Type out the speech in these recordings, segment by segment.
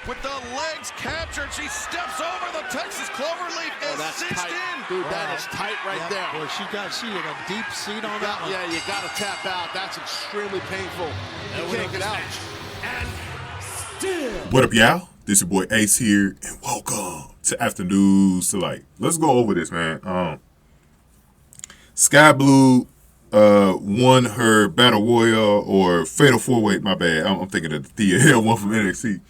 with the legs captured. She steps over the Texas Cloverleaf and cinched tight. in. Dude, that is tight right there. Boy, she had a deep seat on that one. Yeah, you got to tap out. That's extremely painful. You can't get out. And still. What up, y'all? This your boy Ace here, and welcome to Afternoons to Light. Let's go over this, man. Skye Blue won her Battle Royal or Fatal 4-Way, my bad. I'm thinking of the Thea Hill one from NXT.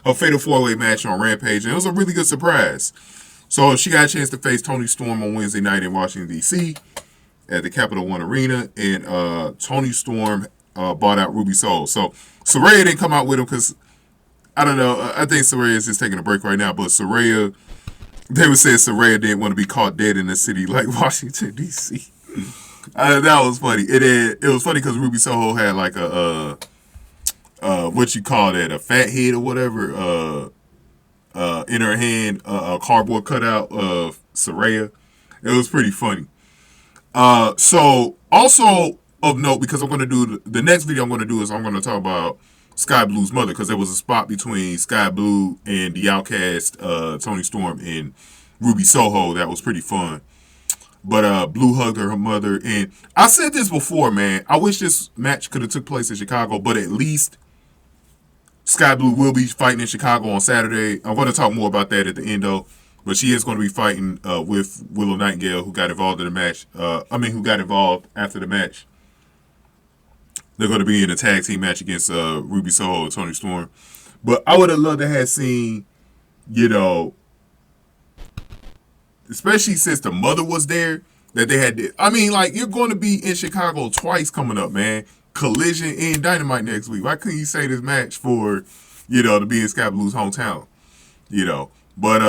Her Fatal 4-Way match on Rampage, and it was a really good surprise. So she got a chance to face Toni Storm on Wednesday night in Washington, D.C. at the Capital One Arena, and Toni Storm bought out Ruby Soho. So Saraya didn't come out with him because, I don't know, I think Saraya is just taking a break right now, but Saraya, they would say Saraya didn't want to be caught dead in a city like Washington, D.C. That was funny. It was funny because Ruby Soho had like a what you call that, a fat head or whatever, in her hand, a cardboard cutout of Saraya. It was pretty funny. So also of note, because I'm going to do the next video I'm going to do is I'm going to talk about Skye Blue's mother, because there was a spot between Skye Blue and the Outcast, Toni Storm, and Ruby Soho that was pretty fun. But Blue hugged her mother, and I said this before, man. I wish this match could have took place in Chicago, but at least Skye Blue will be fighting in Chicago on Saturday. I'm going to talk more about that at the end, though. But she is going to be fighting with Willow Nightingale, who got involved in the match. Who got involved after the match. They're going to be in a tag team match against Ruby Soho and Toni Storm. But I would have loved to have seen, especially since the mother was there, that they had. You're going to be in Chicago twice coming up, man. Collision and Dynamite next week. Why couldn't you say this match for, to be in Skye Blue's hometown? But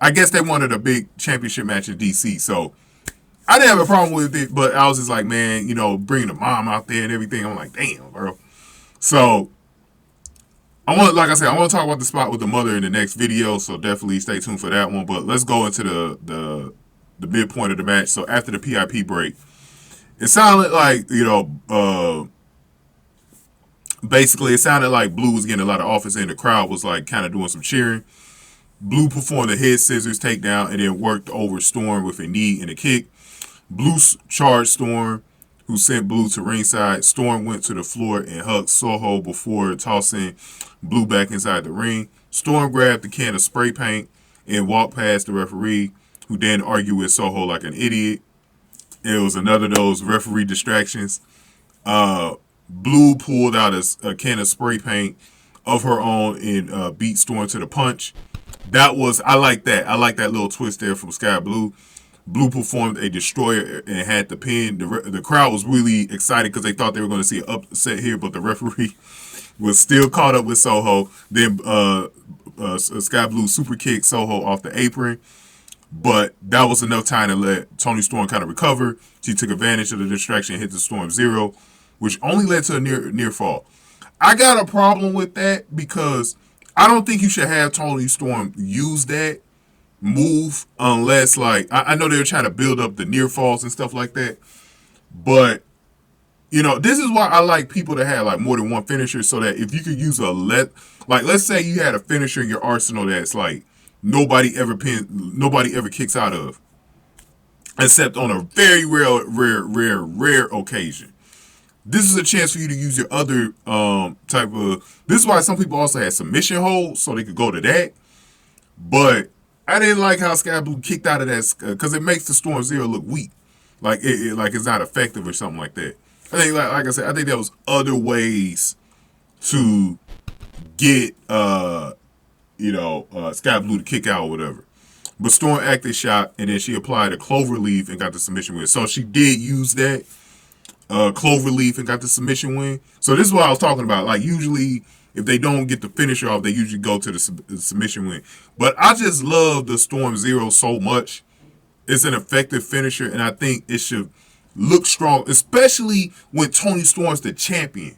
I guess they wanted a big championship match in DC, so I didn't have a problem with it, but I was just like, man, bringing the mom out there and everything. I'm like, damn, bro. So I want to talk about the spot with the mother in the next video, so definitely stay tuned for that one. But let's go into the midpoint of the match. So after the PIP break, it sounded like, basically it sounded like Blue was getting a lot of offense and the crowd was like kind of doing some cheering. Blue performed a head scissors takedown and then worked over Storm with a knee and a kick. Blue charged Storm, who sent Blue to ringside. Storm went to the floor and hugged Soho before tossing Blue back inside the ring. Storm grabbed the can of spray paint and walked past the referee, who then argued with Soho like an idiot. It was another of those referee distractions. Blue pulled out a can of spray paint of her own and beat Storm to the punch. I like that. I like that little twist there from Skye Blue. Blue performed a destroyer and had the pin. The crowd was really excited because they thought they were going to see an upset here, but the referee was still caught up with Soho. Then Skye Blue super kicked Soho off the apron, but that was enough time to let Toni Storm kind of recover. She took advantage of the distraction and hit the Storm Zero, which only led to a near fall. I got a problem with that because I don't think you should have Toni Storm use that move unless, I know they're trying to build up the near falls and stuff like that, but this is why I like people to have more than one finisher, so that if you could use let's say you had a finisher in your arsenal that's nobody ever kicks out of, except on a very rare occasion. This is a chance for you to use your other this is why some people also had submission holds, so they could go to that. But I didn't like how Skye Blue kicked out of that because it makes the Storm Zero look weak, it's not effective or something like that. I think, like I said, I think there was other ways to get Skye Blue to kick out or whatever. But Storm acted shocked, and then she applied a cloverleaf and got the submission win. So she did use that cloverleaf and got the submission win. So this is what I was talking about. Usually, if they don't get the finisher off, they usually go to the submission win. But I just love the Storm Zero so much. It's an effective finisher, and I think it should look strong, especially when Toni Storm's the champion.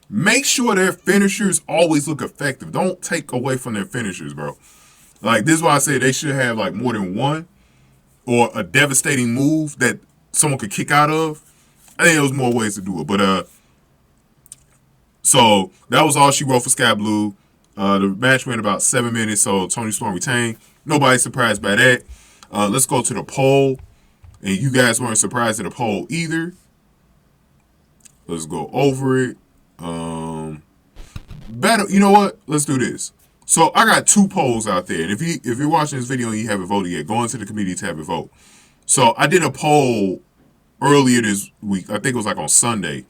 Make sure their finishers always look effective. Don't take away from their finishers, bro. This is why I say they should have more than one or a devastating move that someone could kick out of. I think there was more ways to do it, but so that was all she wrote for Skye Blue. The match went about 7 minutes, so Toni Storm retained. Nobody's surprised by that. Let's go to the poll. And you guys weren't surprised at the poll either. Let's go over it. Better, you know what? Let's do this. So I got 2 polls out there. And if you're watching this video and you haven't voted yet, go into the community tab and vote. So I did a poll earlier this week. I think it was like on Sunday.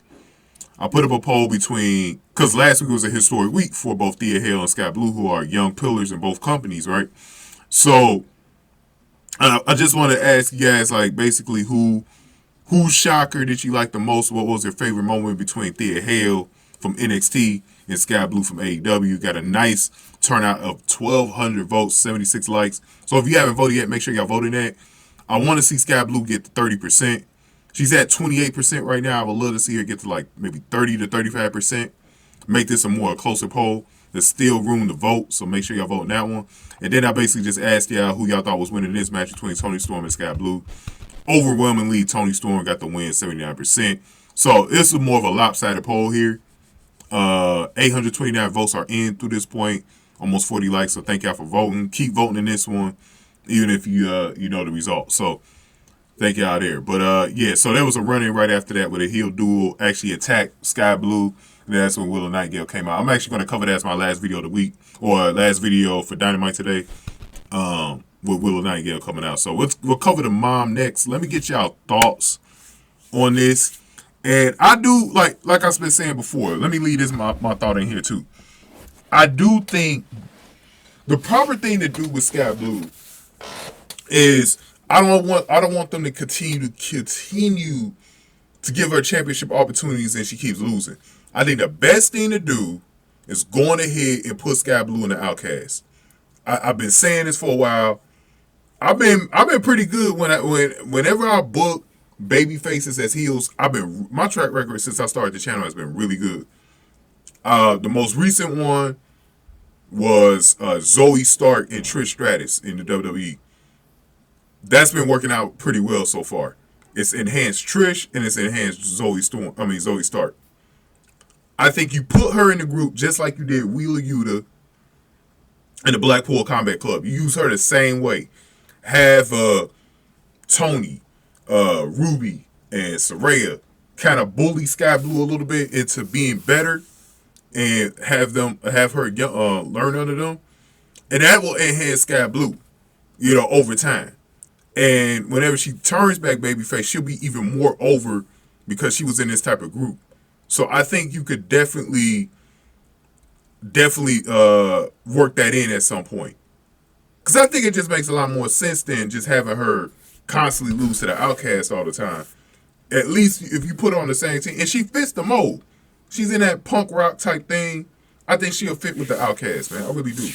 I put up a poll between, because last week was a historic week for both Thea Hale and Skye Blue, who are young pillars in both companies, right? So I just want to ask you guys, like, basically whose shocker did you like the most? What was your favorite moment between Thea Hale from NXT and Skye Blue from AEW? Got a nice turnout of 1,200 votes, 76 likes. So if you haven't voted yet, make sure y'all vote in that. I want to see Skye Blue get to 30%. She's at 28% right now. I would love to see her get to like maybe 30 to 35%. Make this a more closer poll. There's still room to vote, so make sure y'all vote in that one. And then I basically just asked y'all who y'all thought was winning this match between Toni Storm and Skye Blue. Overwhelmingly, Toni Storm got the win, 79%. So this is more of a lopsided poll here. 829 votes are in through this point. Almost 40 likes, so thank y'all for voting. Keep voting in this one, even if you know the results. So thank y'all there. But yeah, so there was a run-in right after that where the heel duel actually attacked Skye Blue. And that's when Willow Nightingale came out. I'm actually going to cover that as my last video of the week, or last video for Dynamite today, with Willow Nightingale coming out. So we'll cover the mom next. Let me get y'all thoughts on this. And I do, like I've been saying before, let me leave this my thought in here too. I do think the proper thing to do with Skye Blue is I don't want them to continue to give her championship opportunities and she keeps losing. I think the best thing to do is going ahead and put Skye Blue in the Outcast. I've been saying this for a while. I've been pretty good whenever I book baby faces as heels. My track record since I started the channel has been really good. The most recent one was Zoe Stark and Trish Stratus in the WWE. That's been working out pretty well so far. It's enhanced Trish and it's enhanced Zoe Stark. I think you put her in the group just like you did Wheeler Yuta in the Blackpool Combat Club. You use her the same way. Have Toni, Ruby, and Saraya kind of bully Skye Blue a little bit into being better, and have her learn under them, and that will enhance Skye Blue, over time. And whenever she turns back babyface, she'll be even more over because she was in this type of group. So I think you could definitely work that in at some point. Because I think it just makes a lot more sense than just having her constantly lose to the Outcast all the time. At least if you put her on the same team, and she fits the mold. She's in that punk rock type thing. I think she'll fit with the Outcast, man. I really do.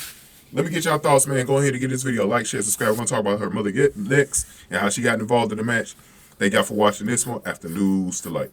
Let me get y'all thoughts, man. Go ahead and give this video a like, share, subscribe. We're going to talk about her mother next and how she got involved in the match. Thank y'all for watching this one. After News to Light.